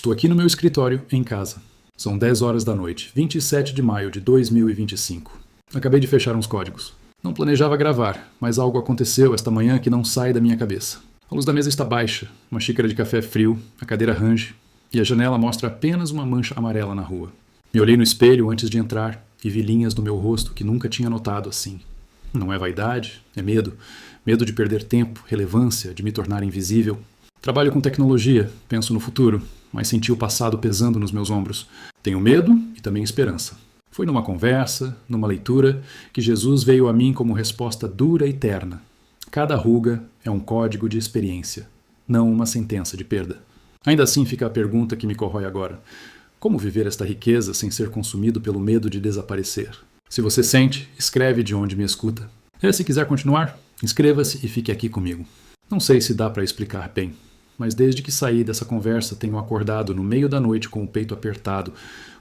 Estou aqui no meu escritório, em casa. São 10 horas da noite, 27 de maio de 2025. Acabei de fechar uns códigos. Não planejava gravar, mas algo aconteceu esta manhã que não sai da minha cabeça. A luz da mesa está baixa, uma xícara de café frio, a cadeira range, e a janela mostra apenas uma mancha amarela na rua. Me olhei no espelho antes de entrar e vi linhas no meu rosto que nunca tinha notado assim. Não é vaidade, é medo. Medo de perder tempo, relevância, de me tornar invisível. Trabalho com tecnologia, penso no futuro, mas senti o passado pesando nos meus ombros. Tenho medo e também esperança. Foi numa conversa, numa leitura, que Jesus veio a mim como resposta dura e terna. Cada ruga é um código de experiência, não uma sentença de perda. Ainda assim fica a pergunta que me corrói agora. Como viver esta riqueza sem ser consumido pelo medo de desaparecer? Se você sente, escreve de onde me escuta. E se quiser continuar, inscreva-se e fique aqui comigo. Não sei se dá para explicar bem, mas desde que saí dessa conversa tenho acordado no meio da noite com o peito apertado,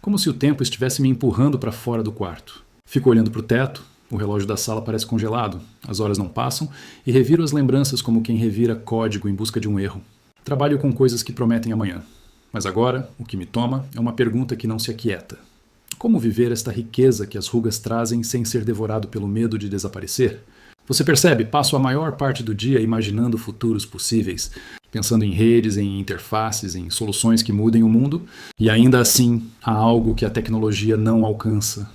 como se o tempo estivesse me empurrando para fora do quarto. Fico olhando para o teto, o relógio da sala parece congelado, as horas não passam e reviro as lembranças como quem revira código em busca de um erro. Trabalho com coisas que prometem amanhã. Mas agora, o que me toma é uma pergunta que não se aquieta. Como viver esta riqueza que as rugas trazem sem ser devorado pelo medo de desaparecer? Você percebe? Passo a maior parte do dia imaginando futuros possíveis, pensando em redes, em interfaces, em soluções que mudem o mundo, e ainda assim há algo que a tecnologia não alcança.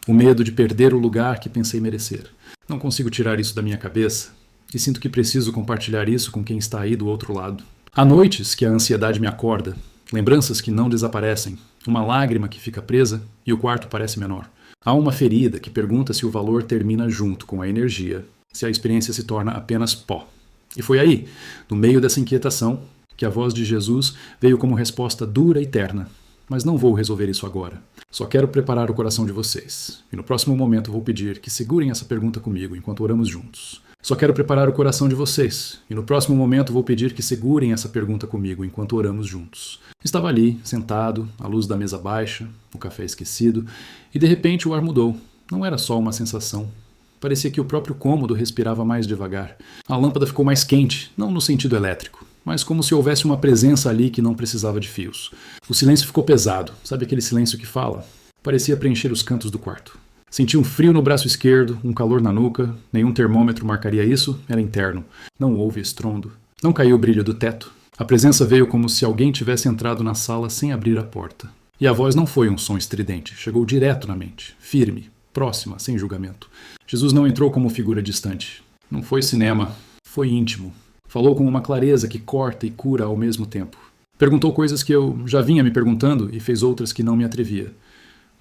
O medo de perder o lugar que pensei merecer. Não consigo tirar isso da minha cabeça e sinto que preciso compartilhar isso com quem está aí do outro lado. Há noites que a ansiedade me acorda, lembranças que não desaparecem, uma lágrima que fica presa e o quarto parece menor. Há uma ferida que pergunta se o valor termina junto com a energia, se a experiência se torna apenas pó. E foi aí, no meio dessa inquietação, que a voz de Jesus veio como resposta dura e terna. Mas não vou resolver isso agora. Só quero preparar o coração de vocês. E no próximo momento vou pedir que segurem essa pergunta comigo enquanto oramos juntos. Só quero preparar o coração de vocês. E no próximo momento vou pedir que segurem essa pergunta comigo enquanto oramos juntos. Estava ali, sentado, à luz da mesa baixa, o café esquecido, e de repente o ar mudou. Não era só uma sensação. Parecia que o próprio cômodo respirava mais devagar. A lâmpada ficou mais quente, não no sentido elétrico, mas como se houvesse uma presença ali que não precisava de fios. O silêncio ficou pesado, sabe aquele silêncio que fala? Parecia preencher os cantos do quarto. Senti um frio no braço esquerdo, um calor na nuca, nenhum termômetro marcaria isso, era interno. Não houve estrondo. Não caiu o brilho do teto. A presença veio como se alguém tivesse entrado na sala sem abrir a porta. E a voz não foi um som estridente, chegou direto na mente, firme, próxima, sem julgamento. Jesus não entrou como figura distante. Não foi cinema, foi íntimo. Falou com uma clareza que corta e cura ao mesmo tempo. Perguntou coisas que eu já vinha me perguntando e fez outras que não me atrevia.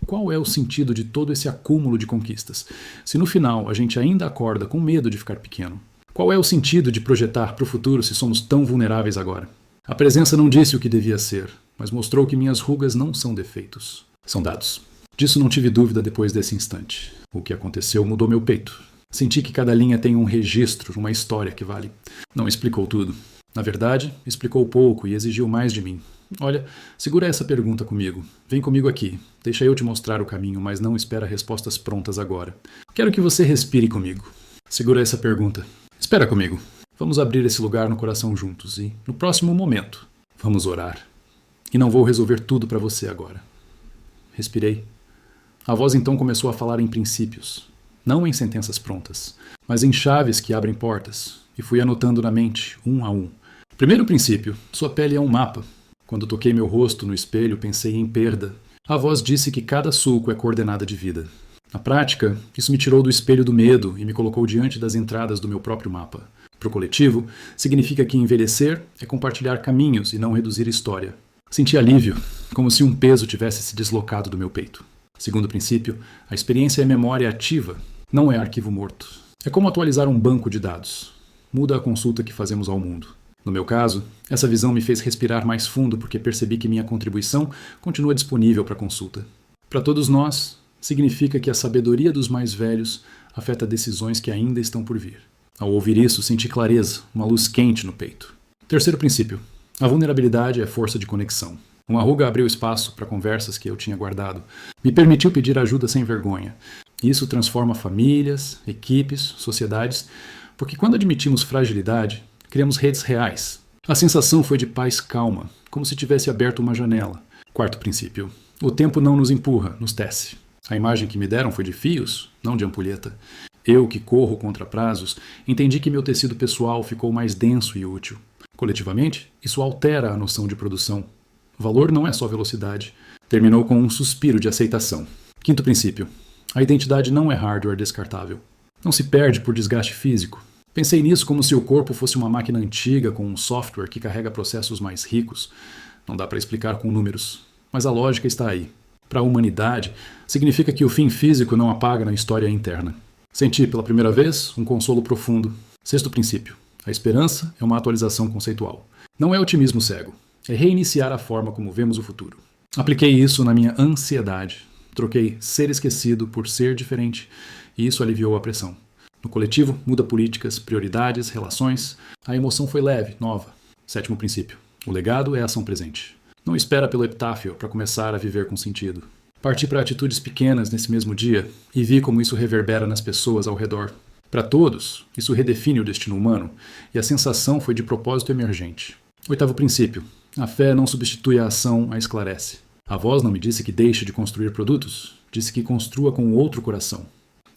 Qual é o sentido de todo esse acúmulo de conquistas, se no final a gente ainda acorda com medo de ficar pequeno? Qual é o sentido de projetar para o futuro se somos tão vulneráveis agora? A presença não disse o que devia ser, mas mostrou que minhas rugas não são defeitos. São dados. Disso não tive dúvida depois desse instante. O que aconteceu mudou meu peito. Senti que cada linha tem um registro, uma história que vale. Não explicou tudo. Na verdade, explicou pouco e exigiu mais de mim. Olha, segura essa pergunta comigo. Vem comigo aqui. Deixa eu te mostrar o caminho, mas não espera respostas prontas agora. Quero que você respire comigo. Segura essa pergunta. Espera comigo. Vamos abrir esse lugar no coração juntos e, no próximo momento, vamos orar. E não vou resolver tudo para você agora. Respirei. A voz então começou a falar em princípios. Não em sentenças prontas, mas em chaves que abrem portas. E fui anotando na mente, um a um. Primeiro princípio, sua pele é um mapa. Quando toquei meu rosto no espelho, pensei em perda. A voz disse que cada sulco é coordenada de vida. Na prática, isso me tirou do espelho do medo e me colocou diante das entradas do meu próprio mapa. Para o coletivo, significa que envelhecer é compartilhar caminhos e não reduzir história. Senti alívio, como se um peso tivesse se deslocado do meu peito. Segundo princípio, a experiência é memória ativa, não é arquivo morto. É como atualizar um banco de dados. Muda a consulta que fazemos ao mundo. No meu caso, essa visão me fez respirar mais fundo porque percebi que minha contribuição continua disponível para consulta. Para todos nós, significa que a sabedoria dos mais velhos afeta decisões que ainda estão por vir. Ao ouvir isso, senti clareza, uma luz quente no peito. Terceiro princípio. A vulnerabilidade é força de conexão. Uma ruga abriu espaço para conversas que eu tinha guardado. Me permitiu pedir ajuda sem vergonha. Isso transforma famílias, equipes, sociedades, porque quando admitimos fragilidade, criamos redes reais. A sensação foi de paz calma, como se tivesse aberto uma janela. Quarto princípio. O tempo não nos empurra, nos tece. A imagem que me deram foi de fios, não de ampulheta. Eu, que corro contra prazos, entendi que meu tecido pessoal ficou mais denso e útil. Coletivamente, isso altera a noção de produção. O valor não é só velocidade. Terminou com um suspiro de aceitação. Quinto princípio. A identidade não é hardware descartável. Não se perde por desgaste físico. Pensei nisso como se o corpo fosse uma máquina antiga com um software que carrega processos mais ricos. Não dá para explicar com números, mas a lógica está aí. Para a humanidade, significa que o fim físico não apaga na história interna. Senti pela primeira vez um consolo profundo. Sexto princípio. A esperança é uma atualização conceitual. Não é otimismo cego. É reiniciar a forma como vemos o futuro. Apliquei isso na minha ansiedade. Troquei ser esquecido por ser diferente, e isso aliviou a pressão. No coletivo, muda políticas, prioridades, relações. A emoção foi leve, nova. Sétimo princípio. O legado é ação presente. Não espera pelo epitáfio para começar a viver com sentido. Parti para atitudes pequenas nesse mesmo dia e vi como isso reverbera nas pessoas ao redor. Para todos, isso redefine o destino humano e a sensação foi de propósito emergente. Oitavo princípio. A fé não substitui a ação, a esclarece. A voz não me disse que deixe de construir produtos, disse que construa com outro coração.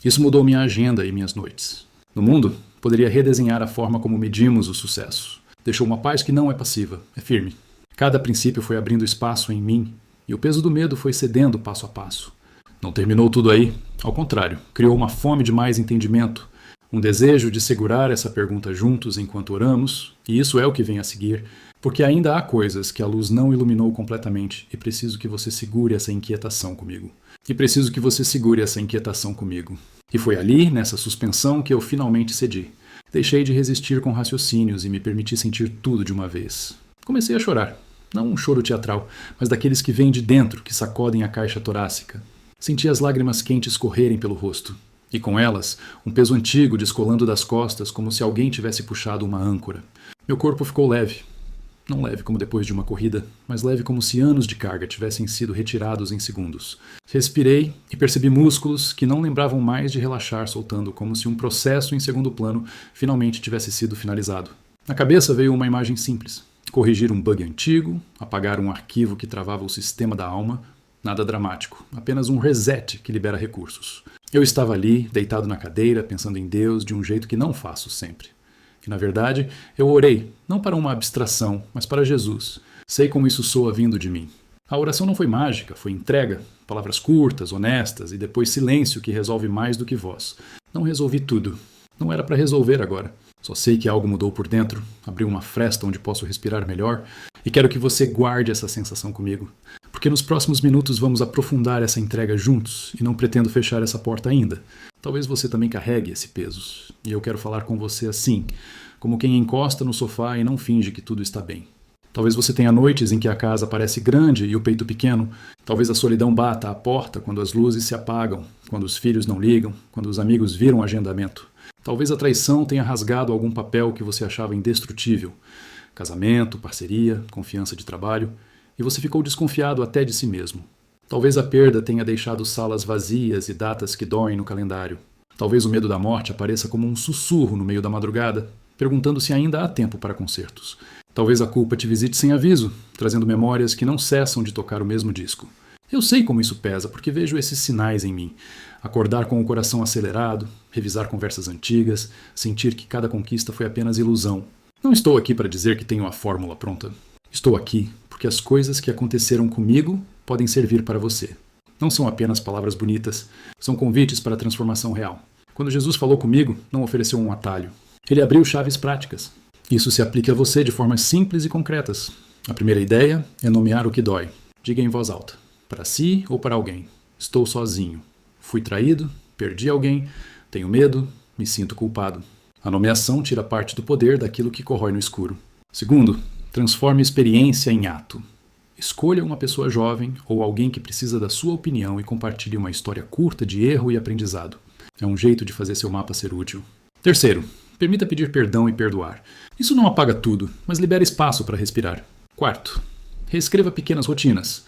Isso mudou minha agenda e minhas noites. No mundo, poderia redesenhar a forma como medimos o sucesso. Deixou uma paz que não é passiva, é firme. Cada princípio foi abrindo espaço em mim, e o peso do medo foi cedendo passo a passo. Não terminou tudo aí, ao contrário, criou uma fome de mais entendimento, um desejo de segurar essa pergunta juntos enquanto oramos, e isso é o que vem a seguir, porque ainda há coisas que a luz não iluminou completamente, e preciso que você segure essa inquietação comigo. E foi ali, nessa suspensão, que eu finalmente cedi. Deixei de resistir com raciocínios e me permiti sentir tudo de uma vez. Comecei a chorar. Não um choro teatral, mas daqueles que vêm de dentro, que sacodem a caixa torácica. Senti as lágrimas quentes correrem pelo rosto. E com elas, um peso antigo descolando das costas como se alguém tivesse puxado uma âncora. Meu corpo ficou leve. Não leve como depois de uma corrida, mas leve como se anos de carga tivessem sido retirados em segundos. Respirei e percebi músculos que não lembravam mais de relaxar soltando, como se um processo em segundo plano finalmente tivesse sido finalizado. Na cabeça veio uma imagem simples. Corrigir um bug antigo, apagar um arquivo que travava o sistema da alma, nada dramático, apenas um reset que libera recursos. Eu estava ali, deitado na cadeira, pensando em Deus de um jeito que não faço sempre. E na verdade, eu orei, não para uma abstração, mas para Jesus. Sei como isso soa vindo de mim. A oração não foi mágica, foi entrega, palavras curtas, honestas e depois silêncio que resolve mais do que voz. Não resolvi tudo. Não era para resolver agora. Só sei que algo mudou por dentro, abriu uma fresta onde posso respirar melhor e quero que você guarde essa sensação comigo. Porque nos próximos minutos vamos aprofundar essa entrega juntos e não pretendo fechar essa porta ainda. Talvez você também carregue esse peso. E eu quero falar com você assim, como quem encosta no sofá e não finge que tudo está bem. Talvez você tenha noites em que a casa parece grande e o peito pequeno. Talvez a solidão bata à porta quando as luzes se apagam, quando os filhos não ligam, quando os amigos viram agendamento. Talvez a traição tenha rasgado algum papel que você achava indestrutível. Casamento, parceria, confiança de trabalho. E você ficou desconfiado até de si mesmo. Talvez a perda tenha deixado salas vazias e datas que doem no calendário. Talvez o medo da morte apareça como um sussurro no meio da madrugada, perguntando se ainda há tempo para concertos. Talvez a culpa te visite sem aviso, trazendo memórias que não cessam de tocar o mesmo disco. Eu sei como isso pesa, porque vejo esses sinais em mim. Acordar com o coração acelerado, revisar conversas antigas, sentir que cada conquista foi apenas ilusão. Não estou aqui para dizer que tenho a fórmula pronta. Estou aqui porque as coisas que aconteceram comigo podem servir para você. Não são apenas palavras bonitas, são convites para a transformação real. Quando Jesus falou comigo, não ofereceu um atalho. Ele abriu chaves práticas. Isso se aplica a você de formas simples e concretas. A primeira ideia é nomear o que dói. Diga em voz alta. Para si ou para alguém. Estou sozinho. Fui traído, perdi alguém, tenho medo, me sinto culpado. A nomeação tira parte do poder daquilo que corrói no escuro. Segundo, transforme experiência em ato. Escolha uma pessoa jovem ou alguém que precisa da sua opinião e compartilhe uma história curta de erro e aprendizado. É um jeito de fazer seu mapa ser útil. Terceiro, permita pedir perdão e perdoar. Isso não apaga tudo, mas libera espaço para respirar. Quarto, reescreva pequenas rotinas.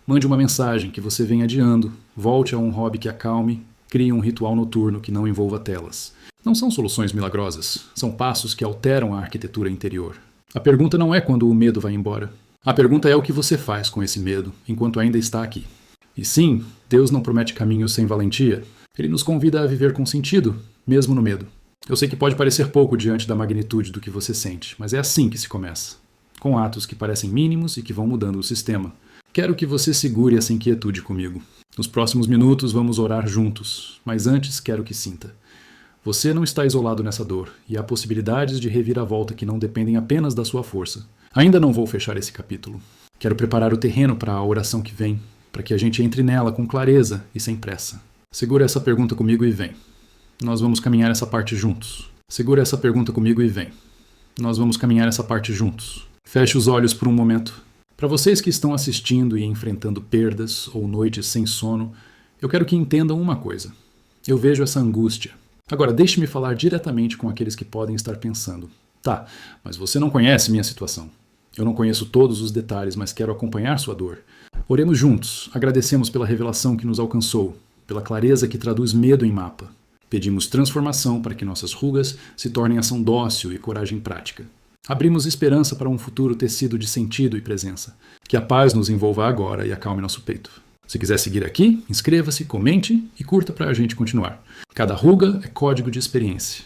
Mande uma mensagem que você vem adiando, volte a um hobby que acalme, crie um ritual noturno que não envolva telas. Não são soluções milagrosas, são passos que alteram a arquitetura interior. A pergunta não é quando o medo vai embora. A pergunta é o que você faz com esse medo enquanto ainda está aqui. E sim, Deus não promete caminhos sem valentia. Ele nos convida a viver com sentido, mesmo no medo. Eu sei que pode parecer pouco diante da magnitude do que você sente, mas é assim que se começa. Com atos que parecem mínimos e que vão mudando o sistema. Quero que você segure essa inquietude comigo. Nos próximos minutos vamos orar juntos, mas antes quero que sinta. Você não está isolado nessa dor, e há possibilidades de reviravolta que não dependem apenas da sua força. Ainda não vou fechar esse capítulo. Quero preparar o terreno para a oração que vem, para que a gente entre nela com clareza e sem pressa. Segura essa pergunta comigo e vem. Nós vamos caminhar essa parte juntos. Segura essa pergunta comigo e vem. Nós vamos caminhar essa parte juntos. Feche os olhos por um momento. Para vocês que estão assistindo e enfrentando perdas ou noites sem sono, eu quero que entendam uma coisa. Eu vejo essa angústia. Agora, deixe-me falar diretamente com aqueles que podem estar pensando. Tá, mas você não conhece minha situação. Eu não conheço todos os detalhes, mas quero acompanhar sua dor. Oremos juntos, agradecemos pela revelação que nos alcançou, pela clareza que traduz medo em mapa. Pedimos transformação para que nossas rugas se tornem ação dócil e coragem prática. Abrimos esperança para um futuro tecido de sentido e presença. Que a paz nos envolva agora e acalme nosso peito. Se quiser seguir aqui, inscreva-se, comente e curta para a gente continuar. Cada ruga é código de experiência.